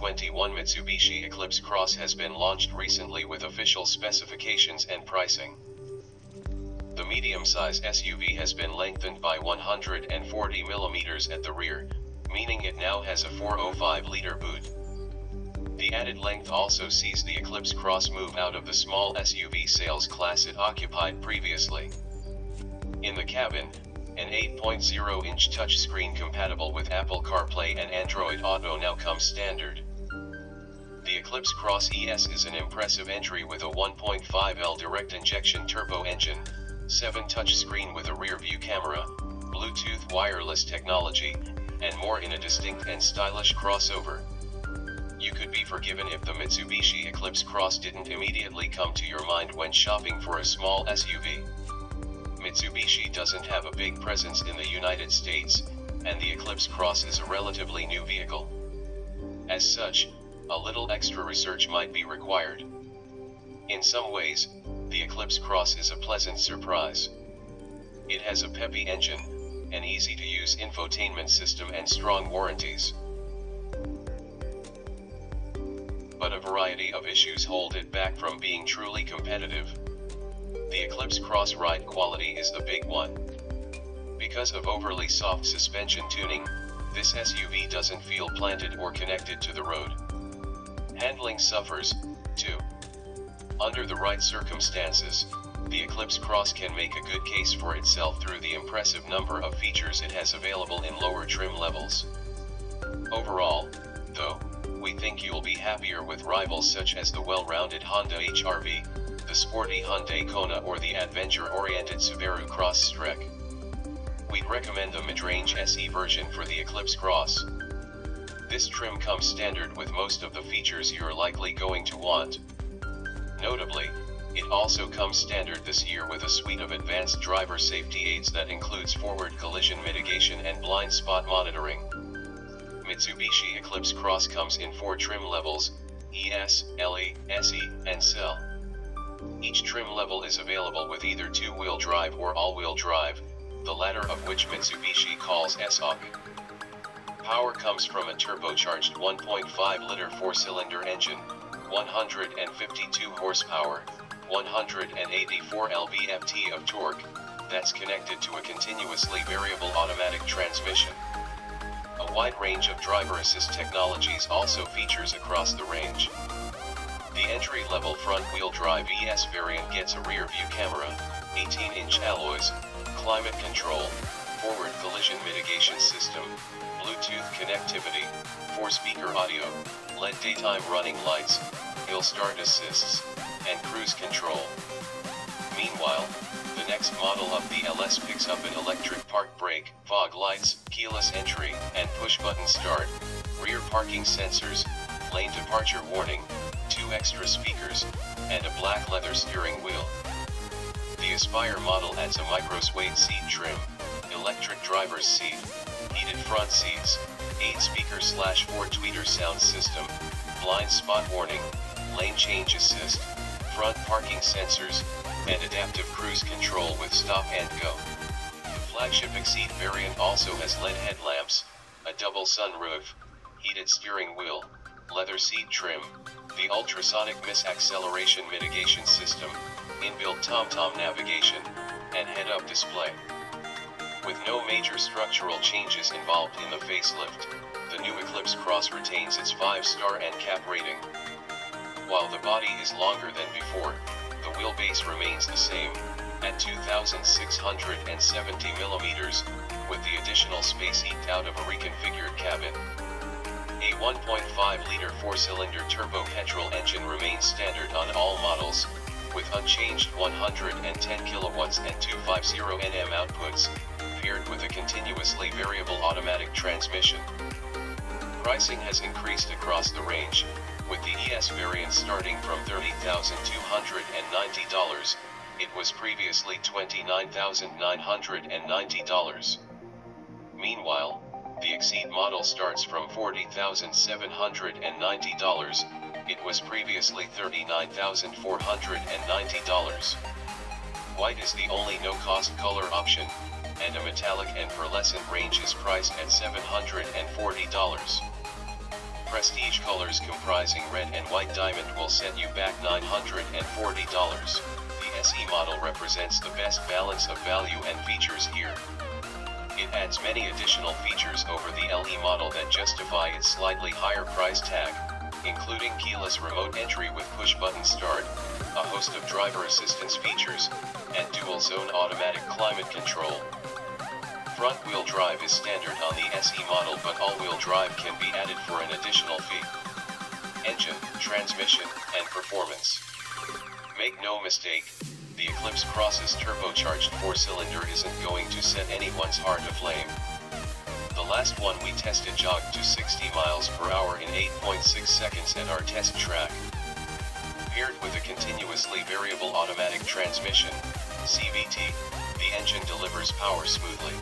2021 Mitsubishi Eclipse Cross has been launched recently with official specifications and pricing. The medium-size SUV has been lengthened by 140 mm at the rear, meaning it now has a 405-liter boot. The added length also sees the Eclipse Cross move out of the small SUV sales class it occupied previously. In the cabin, an 8.0-inch touchscreen compatible with Apple CarPlay and Android Auto now comes standard. The Eclipse Cross ES is an impressive entry with a 1.5L direct-injection turbo engine, 7 touchscreen with a rear-view camera, Bluetooth wireless technology, and more in a distinct and stylish crossover. You could be forgiven if the Mitsubishi Eclipse Cross didn't immediately come to your mind when shopping for a small SUV. Mitsubishi doesn't have a big presence in the United States, and the Eclipse Cross is a relatively new vehicle. As such, a little extra research might be required. In some ways, the Eclipse Cross is a pleasant surprise. It has a peppy engine, an easy-to-use infotainment system and strong warranties. But a variety of issues hold it back from being truly competitive. The Eclipse Cross ride quality is the big one. Because of overly soft suspension tuning, this SUV doesn't feel planted or connected to the road. Handling suffers, too. Under the right circumstances, the Eclipse Cross can make a good case for itself through the impressive number of features it has available in lower trim levels. Overall, though, we think you'll be happier with rivals such as the well-rounded Honda HR-V, the sporty Hyundai Kona or the adventure-oriented Subaru Crosstrek. We'd recommend the mid-range SE version for the Eclipse Cross. This trim comes standard with most of the features you're likely going to want. Notably, it also comes standard this year with a suite of advanced driver safety aids that includes forward collision mitigation and blind spot monitoring. Mitsubishi Eclipse Cross comes in 4 trim levels: ES, LE, SE, and SEL. Each trim level is available with either 2-wheel drive or all-wheel drive, the latter of which Mitsubishi calls SOC. Power comes from a turbocharged 1.5-liter 4-cylinder engine, 152 horsepower, 184 lb-ft of torque, that's connected to a continuously variable automatic transmission. A wide range of driver assist technologies also features across the range. The entry-level front-wheel drive ES variant gets a rear-view camera, 18-inch alloys, climate control, forward collision mitigation system, Bluetooth connectivity, 4-speaker audio, LED daytime running lights, hill start assists, and cruise control. Meanwhile, the next model of the LS picks up an electric park brake, fog lights, keyless entry, and push-button start, rear parking sensors, lane departure warning, 2 extra speakers, and a black leather steering wheel. The Aspire model adds a micro-suede seat trim, electric driver's seat, heated front seats, 8-speaker/4-tweeter sound system, blind spot warning, lane change assist, front parking sensors, and adaptive cruise control with stop and go. The flagship Exceed variant also has LED headlamps, a double sunroof, heated steering wheel, leather seat trim, the ultrasonic misacceleration mitigation system, inbuilt TomTom navigation, and head-up display. With no major structural changes involved in the facelift, the new Eclipse Cross retains its 5-star NCAP rating. While the body is longer than before, the wheelbase remains the same, at 2,670 mm, with the additional space eked out of a reconfigured cabin. A 1.5-liter 4-cylinder turbo petrol engine remains standard on all models, with unchanged 110 kilowatts and 250 Nm outputs, paired with a continuously variable automatic transmission. Pricing has increased across the range, with the ES variant starting from $30,290, it was previously $29,990. Meanwhile, the Exceed model starts from $40,790, it was previously $39,490. White is the only no-cost color option, and a metallic and pearlescent range is priced at $740. prestige colors comprising red and white diamond will set you back $940. The SE model represents the best balance of value and features here. It adds many additional features over the LE model that justify its slightly higher price tag, including keyless remote entry with push-button start, a host of driver assistance features, and dual-zone automatic climate control. Front-wheel drive is standard on the SE model, but all-wheel drive can be added for an additional fee. Engine, transmission, and performance. Make no mistake, the Eclipse Cross's turbocharged 4-cylinder isn't going to set anyone's heart aflame. The last one we tested jogged to 60 miles per hour in 8.6 seconds at our test track. Paired with a continuously variable automatic transmission, CVT, the engine delivers power smoothly.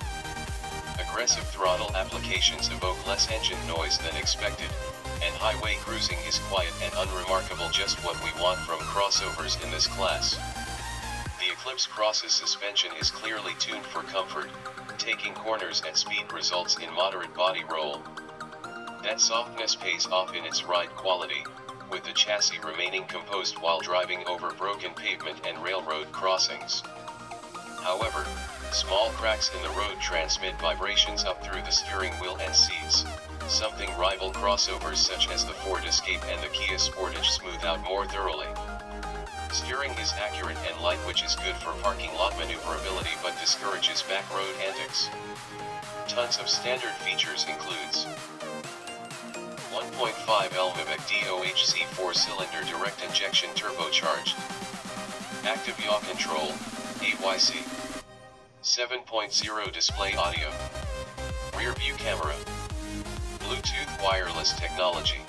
Aggressive throttle applications evoke less engine noise than expected, and highway cruising is quiet and unremarkable, just what we want from crossovers in this class. The Eclipse Cross's suspension is clearly tuned for comfort. Taking corners at speed results in moderate body roll. That softness pays off in its ride quality, with the chassis remaining composed while driving over broken pavement and railroad crossings. However, small cracks in the road transmit vibrations up through the steering wheel and seats, something rival crossovers such as the Ford Escape and the Kia Sportage smooth out more thoroughly. Steering is accurate and light, which is good for parking lot maneuverability but discourages back road antics. Tons of standard features includes 1.5L MIVEC DOHC 4-cylinder direct injection turbocharged, active yaw control, AYC, 7.0 display audio, rear view camera, Bluetooth wireless technology,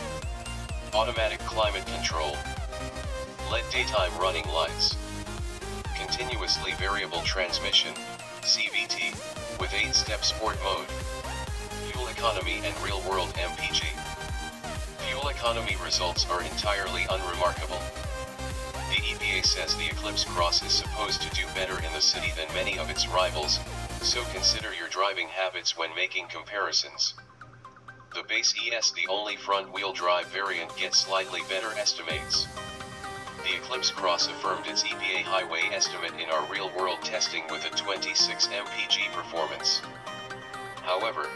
automatic climate control, LED daytime running lights, continuously variable transmission, CVT, with 8-step sport mode, fuel economy and real-world MPG. Fuel economy results are entirely unremarkable. The EPA says the Eclipse Cross is supposed to do better in the city than many of its rivals, so consider your driving habits when making comparisons. The base ES, the only front-wheel drive variant, gets slightly better estimates. The Eclipse Cross affirmed its EPA highway estimate in our real-world testing with a 26 mpg performance. However,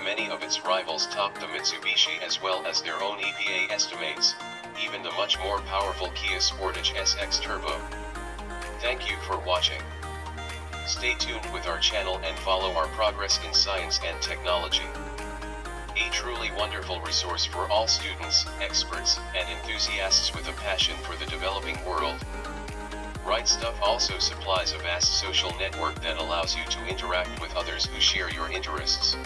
many of its rivals topped the Mitsubishi as well as their own EPA estimates, even the much more powerful Kia Sportage SX Turbo. Thank you for watching. Stay tuned with our channel and follow our progress in science and technology. A truly wonderful resource for all students, experts, and enthusiasts with a passion for the developing world. Right Stuff also supplies a vast social network that allows you to interact with others who share your interests.